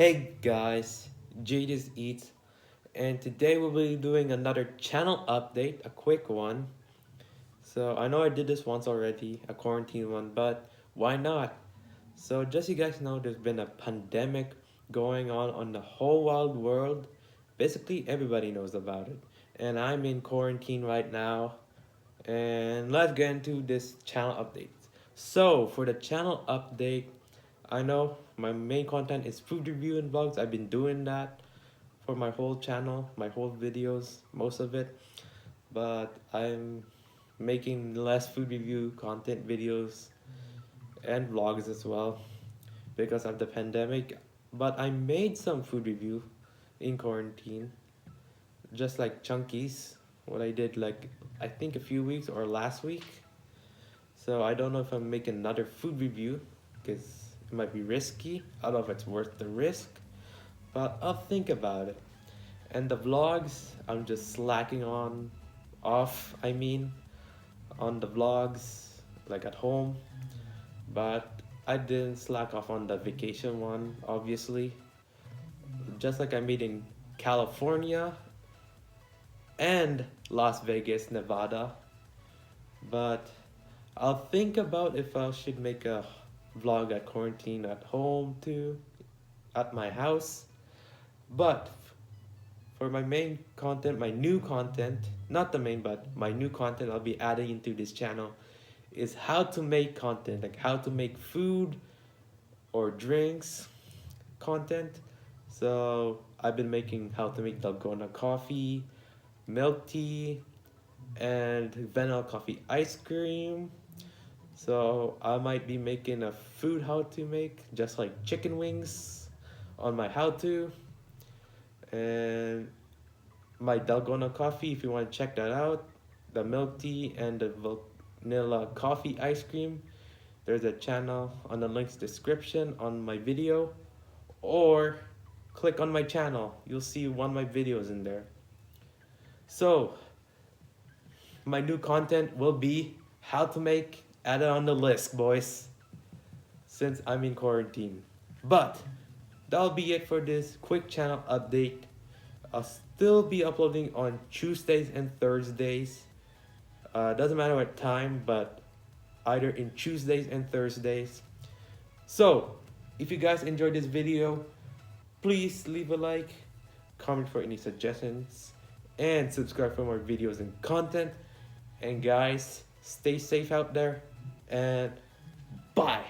Hey guys, JDizzEats, and today we'll be doing another channel update, a quick one. So I know I did this once already, a quarantine one, but why not? So just so you guys know, there's been a pandemic going on the whole wild world. Basically, everybody knows about it, and I'm in quarantine right now. And let's get into this channel update. So for the channel update, I know my main content is food review and vlogs. I've been doing that for my whole channel, my whole videos, most of it. But I'm making less food review content videos and vlogs as well because of the pandemic. But I made some food review in quarantine, just like Chunkies, what I did like I think a few weeks or last week. So I don't know if I'm making another food review because it might be risky. I don't know if it's worth the risk, but I'll think about it. And the vlogs, I'm just slacking off, on the vlogs, like at home. But I didn't slack off on the vacation one, obviously. Just like I made in California and Las Vegas, Nevada. But I'll think about if I should make a vlog at quarantine at home too, at my house. But for my main content, my new content, not the main, but my new content I'll be adding into this channel is how to make content, like how to make food or drinks content. So I've been making how to make Dalgona coffee, milk tea, and vanilla coffee ice cream. So I might be making a food how to make, just like chicken wings on my how to. And my Dalgona coffee, if you want to check that out, the milk tea and the vanilla coffee ice cream. There's a channel on the links description on my video, or click on my channel. You'll see one of my videos in there. So my new content will be how to make, add it on the list, boys, since I'm in quarantine. But that'll be it for this quick channel update. I'll still be uploading on Tuesdays and Thursdays. Doesn't matter what time, but either in Tuesdays and Thursdays. So, if you guys enjoyed this video, please leave a like, comment for any suggestions, and subscribe for more videos and content. And guys, stay safe out there, and bye.